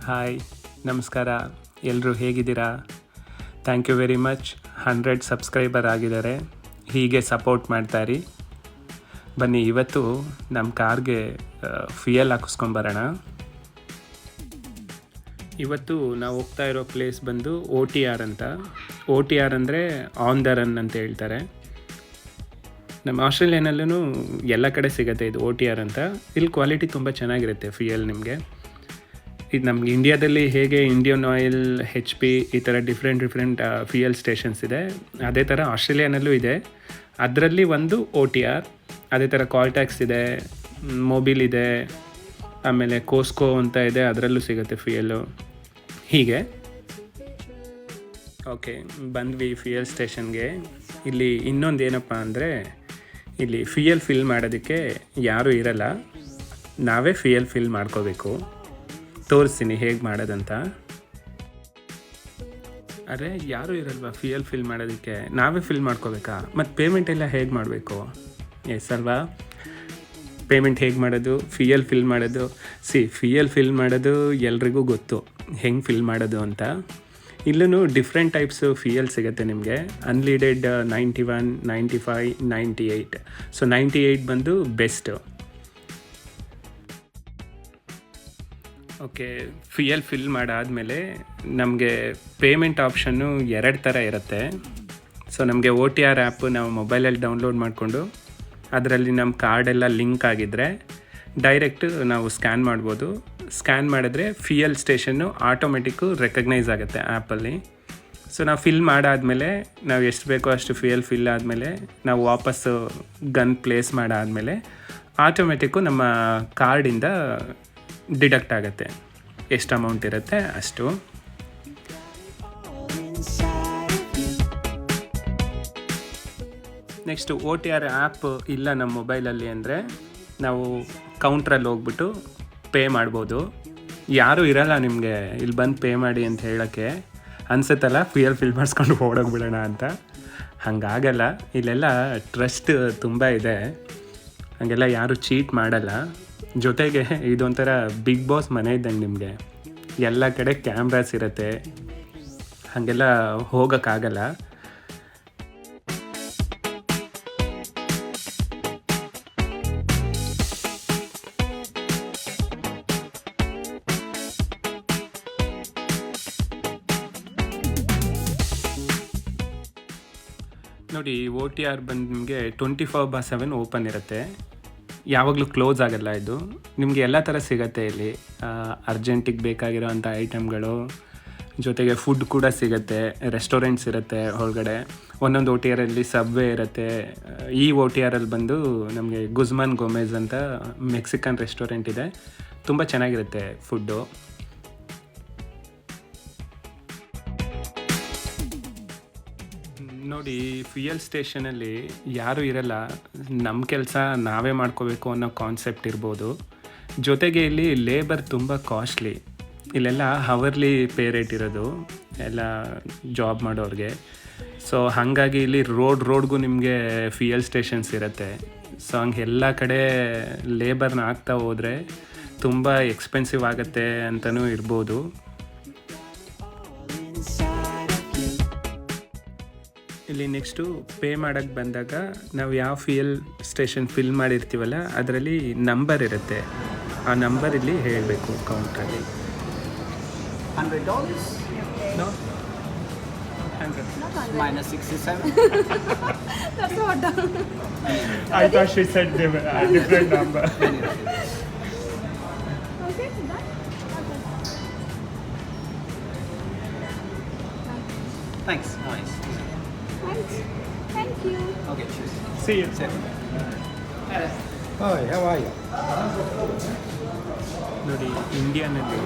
Hi, ನಮಸ್ಕಾರ. ಎಲ್ಲರೂ ಹೇಗಿದ್ದೀರಾ? Thank you very much. 100 subscriber ಆಗಿದ್ದಾರೆ. ಹೀಗೆ ಸಪೋರ್ಟ್ ಮಾಡ್ತಾಯಿರಿ. ಬನ್ನಿ, ಇವತ್ತು ನಮ್ಮ ಕಾರ್ಗೆ ಫ್ಯೂಯಲ್ ಹಾಕಿಸ್ಕೊಂಬರೋಣ. ಇವತ್ತು ನಾವು ಹೋಗ್ತಾ ಇರೋ ಪ್ಲೇಸ್ ಬಂದು OTR ಅಂತ. OTR ಅಂದರೆ ಆನ್ ದ ರನ್ ಅಂತ ಹೇಳ್ತಾರೆ. ನಮ್ಮ ಆಸ್ಟ್ರೇಲಿಯಾನಲ್ಲೂ ಎಲ್ಲ ಕಡೆ ಸಿಗುತ್ತೆ ಇದು OTR ಅಂತ. ಇಲ್ಲಿ ಕ್ವಾಲಿಟಿ ತುಂಬ ಚೆನ್ನಾಗಿರುತ್ತೆ ಫ್ಯೂಯಲ್ ನಿಮಗೆ. ಇದು ನಮ್ಗೆ ಇಂಡಿಯಾದಲ್ಲಿ ಹೇಗೆ ಇಂಡಿಯನ್ ಆಯಿಲ್, HP ಈ ಥರ ಡಿಫ್ರೆಂಟ್ ಫ್ಯೂಯಲ್ ಸ್ಟೇಷನ್ಸ್ ಇದೆ, ಅದೇ ಥರ ಆಸ್ಟ್ರೇಲಿಯಾನಲ್ಲೂ ಇದೆ. ಅದರಲ್ಲಿ ಒಂದು OTR. ಅದೇ ಥರ ಕಾಲ್ಟ್ಯಾಕ್ಸ್ ಇದೆ, ಮೊಬಿಲ್ ಇದೆ, ಆಮೇಲೆ ಕೋಸ್ಕೋ ಅಂತ ಇದೆ, ಅದರಲ್ಲೂ ಸಿಗುತ್ತೆ ಫ್ಯೂಯಲ್ಲು. ಹೀಗೆ ಓಕೆ, ಬಂದ್ವಿ ಫ್ಯೂಯಲ್ ಸ್ಟೇಷನ್ಗೆ. ಇಲ್ಲಿ ಇನ್ನೊಂದು ಏನಪ್ಪ ಅಂದರೆ, ಇಲ್ಲಿ ಫ್ಯೂಯಲ್ ಫಿಲ್ ಮಾಡೋದಕ್ಕೆ ಯಾರೂ ಇರಲ್ಲ, ನಾವೇ ಫ್ಯೂಯಲ್ ಫಿಲ್ ಮಾಡ್ಕೋಬೇಕು. ತೋರಿಸ್ತೀನಿ ಹೇಗೆ ಮಾಡೋದಂತ. ಅರೆ, ಯಾರೂ ಇರಲ್ವಾ ಫ್ಯೂಯಲ್ ಫಿಲ್ ಮಾಡೋದಕ್ಕೆ? ನಾವೇ ಫಿಲ್ ಮಾಡ್ಕೋಬೇಕಾ? ಮತ್ತು ಪೇಮೆಂಟ್ ಎಲ್ಲ ಹೇಗೆ ಮಾಡಬೇಕು? ಎಸ್ ಅಲ್ವಾ? ಪೇಮೆಂಟ್ ಹೇಗೆ ಮಾಡೋದು, ಫ್ಯೂಯಲ್ ಫಿಲ್ ಮಾಡೋದು? ಫ್ಯೂಯಲ್ ಫಿಲ್ ಮಾಡೋದು ಎಲ್ರಿಗೂ ಗೊತ್ತು ಹೆಂಗೆ ಫಿಲ್ ಮಾಡೋದು ಅಂತ. ಇಲ್ಲೂ ಡಿಫ್ರೆಂಟ್ ಟೈಪ್ಸು ಫ್ಯೂಯಲ್ ಸಿಗುತ್ತೆ ನಿಮಗೆ. ಅನ್ಲಿಮಿಟೆಡ್ 91, 95, 98. ಸೊ 98 ಬಂದು ಬೆಸ್ಟು. ಓಕೆ, ಫ್ಯೂಯಲ್ ಫಿಲ್ ಮಾಡಾದಮೇಲೆ ನಮಗೆ ಪೇಮೆಂಟ್ ಆಪ್ಷನ್ನು 2 ಥರ ಇರುತ್ತೆ. ಸೊ ನಮಗೆ OTR ಆ್ಯಪು ನಾವು ಮೊಬೈಲಲ್ಲಿ ಡೌನ್ಲೋಡ್ ಮಾಡಿಕೊಂಡು ಅದರಲ್ಲಿ ನಮ್ಮ ಕಾರ್ಡೆಲ್ಲ ಲಿಂಕ್ ಆಗಿದ್ದರೆ ಡೈರೆಕ್ಟ್ ನಾವು ಸ್ಕ್ಯಾನ್ ಮಾಡ್ಬೋದು. ಸ್ಕ್ಯಾನ್ ಮಾಡಿದ್ರೆ ಫ್ಯೂಯಲ್ ಸ್ಟೇಷನ್ನು ಆಟೋಮೆಟಿಕ್ಕು ರೆಕಗ್ನೈಸ್ ಆಗುತ್ತೆ ಆ್ಯಪಲ್ಲಿ. ಸೊ ನಾವು ಫಿಲ್ ಮಾಡಾದಮೇಲೆ, ನಾವು ಎಷ್ಟು ಬೇಕೋ ಅಷ್ಟು ಫ್ಯೂಯಲ್ ಫಿಲ್ ಆದಮೇಲೆ ನಾವು ವಾಪಸ್ಸು ಗನ್ ಪ್ಲೇಸ್ ಮಾಡಾದಮೇಲೆ ಆಟೋಮೆಟಿಕ್ಕು ನಮ್ಮ ಕಾರ್ಡಿಂದ ಡಿಡಕ್ಟ್ ಆಗುತ್ತೆ. ಎಷ್ಟು ಅಮೌಂಟ್ ಇರುತ್ತೆ ಅಷ್ಟು. ನೆಕ್ಸ್ಟು OTR ಆ್ಯಪ್ ಇಲ್ಲ ನಮ್ಮ ಮೊಬೈಲಲ್ಲಿ ಅಂದರೆ ನಾವು ಕೌಂಟ್ರಲ್ಲಿ ಹೋಗ್ಬಿಟ್ಟು ಪೇ ಮಾಡ್ಬೋದು. ಯಾರೂ ಇರಲ್ಲ ನಿಮಗೆ ಇಲ್ಲಿ ಬಂದು ಪೇ ಮಾಡಿ ಅಂತ ಹೇಳೋಕ್ಕೆ. ಅನ್ಸುತ್ತಲ್ಲ ಫ್ಯೂಯಲ್ ಫಿಲ್ ಮಾಡಿಸ್ಕೊಂಡು ಓಡೋಗ್ಬಿಡೋಣ ಅಂತ. ಹಾಗಾಗಲ್ಲ, ಇಲ್ಲೆಲ್ಲ ಟ್ರಸ್ಟ್ ತುಂಬ ಇದೆ, ಹಾಗೆಲ್ಲ ಯಾರೂ ಚೀಟ್ ಮಾಡಲ್ಲ. ಜೊತೆಗೆ ಇದೊಂಥರ ಬಿಗ್ ಬಾಸ್ ಮನೆ ಇದ್ದಂಗೆ. ನಿಮಗೆ ಎಲ್ಲ ಕಡೆ ಕ್ಯಾಮ್ರಾಸ್ ಇರುತ್ತೆ, ಹಾಗೆಲ್ಲ ಹೋಗೋಕ್ಕಾಗಲ್ಲ. ನೋಡಿ, OTR ಬಂದು ನಿಮಗೆ 24/7 ಓಪನ್ ಇರುತ್ತೆ, ಯಾವಾಗಲೂ ಕ್ಲೋಸ್ ಆಗಲ್ಲ. ಇದು ನಿಮಗೆ ಎಲ್ಲ ಥರ ಸಿಗುತ್ತೆ ಇಲ್ಲಿ. ಅರ್ಜೆಂಟಿಗೆ ಬೇಕಾಗಿರೋ ಅಂಥ ಐಟಮ್ಗಳು, ಜೊತೆಗೆ ಫುಡ್ ಕೂಡ ಸಿಗುತ್ತೆ, ರೆಸ್ಟೋರೆಂಟ್ಸ್ ಇರುತ್ತೆ ಒಳಗಡೆ. ಒಂದೊಂದು OTRಲ್ಲಿ ಸಬ್ವೇ ಇರುತ್ತೆ. ಈ OTRಲ್ಲಿ ಬಂದು ನಮಗೆ ಗುಜ್ಮನ್ ಗೋಮೆಜ್ ಅಂತ ಮೆಕ್ಸಿಕನ್ ರೆಸ್ಟೋರೆಂಟ್ ಇದೆ, ತುಂಬ ಚೆನ್ನಾಗಿರುತ್ತೆ ಫುಡ್ಡು. ನೋಡಿ, ಫ್ಯೂಯಲ್ ಸ್ಟೇಷನಲ್ಲಿ ಯಾರೂ ಇರಲ್ಲ, ನಮ್ಮ ಕೆಲಸ ನಾವೇ ಮಾಡ್ಕೋಬೇಕು ಅನ್ನೋ ಕಾನ್ಸೆಪ್ಟ್ ಇರ್ಬೋದು. ಜೊತೆಗೆ ಇಲ್ಲಿ ಲೇಬರ್ ತುಂಬ ಕಾಸ್ಟ್ಲಿ. ಇಲ್ಲೆಲ್ಲ ಹವರ್ಲಿ ಪೇ ರೇಟ್ ಇರೋದು ಎಲ್ಲ ಜಾಬ್ ಮಾಡೋರಿಗೆ. ಸೊ ಹಾಗಾಗಿ ಇಲ್ಲಿ ರೋಡ್ಗೂ ನಿಮಗೆ ಫ್ಯೂಯಲ್ ಸ್ಟೇಷನ್ಸ್ ಇರುತ್ತೆ. ಸೊ ಹಂಗೆ ಎಲ್ಲ ಕಡೆ ಲೇಬರ್ನ ಹಾಕ್ತಾ ಹೋದರೆ ತುಂಬ ಎಕ್ಸ್ಪೆನ್ಸಿವ್ ಆಗುತ್ತೆ ಅಂತಲೂ ಇರ್ಬೋದು. ಇಲ್ಲಿ ನೆಕ್ಸ್ಟು ಪೇ ಮಾಡೋಕ್ಕೆ ಬಂದಾಗ ನಾವು ಯಾವ ಫ್ಯೂಯಲ್ ಸ್ಟೇಷನ್ ಫಿಲ್ ಮಾಡಿರ್ತೀವಲ್ಲ ಅದರಲ್ಲಿ ನಂಬರ್ ಇರುತ್ತೆ. ಆ ನಂಬರ್ ಇಲ್ಲಿ ಹೇಳಬೇಕು ಕೌಂಟ್ರಲ್ಲಿ. $100? No? 100. Minus 67? That's what. I thought she said a different number. Okay, done. Thanks. Nice. Thanks. Thank you. Okay, cheers. See you. Hi, how are you? ನೋಡಿ, ಇಂಡಿಯಾನಲ್ಲಿ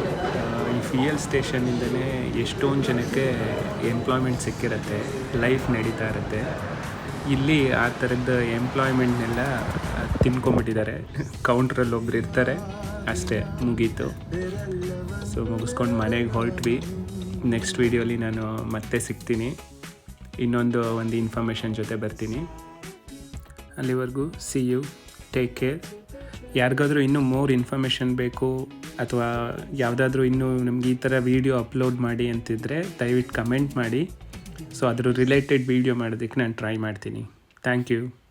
ಈ fuel ಸ್ಟೇಷನಿಂದಲೇ ಎಷ್ಟೊಂದು ಜನಕ್ಕೆ ಎಂಪ್ಲಾಯ್ಮೆಂಟ್ ಸಿಕ್ಕಿರುತ್ತೆ, ಲೈಫ್ ನಡೀತಾ ಇರುತ್ತೆ. ಇಲ್ಲಿ ಆ ಥರದ್ದು ಎಂಪ್ಲಾಯ್ಮೆಂಟ್ನೆಲ್ಲ ತಿನ್ಕೊಂಬಿಟ್ಟಿದ್ದಾರೆ. ಕೌಂಟ್ರಲ್ಲಿ ಒಬ್ರು ಇರ್ತಾರೆ, ಅಷ್ಟೇ, ಮುಗೀತು. ಸೊ ಮುಗಿಸ್ಕೊಂಡು ಮನೆಗೆ ಹೊರಟ್ವಿ. ನೆಕ್ಸ್ಟ್ ವೀಡಿಯೋಲಿ ನಾನು ಮತ್ತೆ ಸಿಗ್ತೀನಿ, ಒಂದು ಇನ್ಫಾರ್ಮೇಷನ್ ಜೊತೆ ಬರ್ತೀನಿ. ಅಲ್ಲಿವರೆಗೂ ಸಿ ಯು, ಟೇಕ್ ಕೇರ್. ಯಾರಿಗಾದ್ರೂ ಇನ್ನೂ ಮೋರ್ ಇನ್ಫಾರ್ಮೇಷನ್ ಬೇಕು ಅಥವಾ ಯಾವುದಾದ್ರೂ ಇನ್ನೂ ನಮ್ಗೆ ಈ ಥರ ವೀಡಿಯೋ ಅಪ್ಲೋಡ್ ಮಾಡಿ ಅಂತಿದ್ರೆ ದಯವಿಟ್ಟು ಕಮೆಂಟ್ ಮಾಡಿ. ಸೊ ಅದ್ರ ರಿಲೇಟೆಡ್ ವೀಡಿಯೋ ಮಾಡೋದಕ್ಕೆ ನಾನು ಟ್ರೈ ಮಾಡ್ತೀನಿ. Thank you.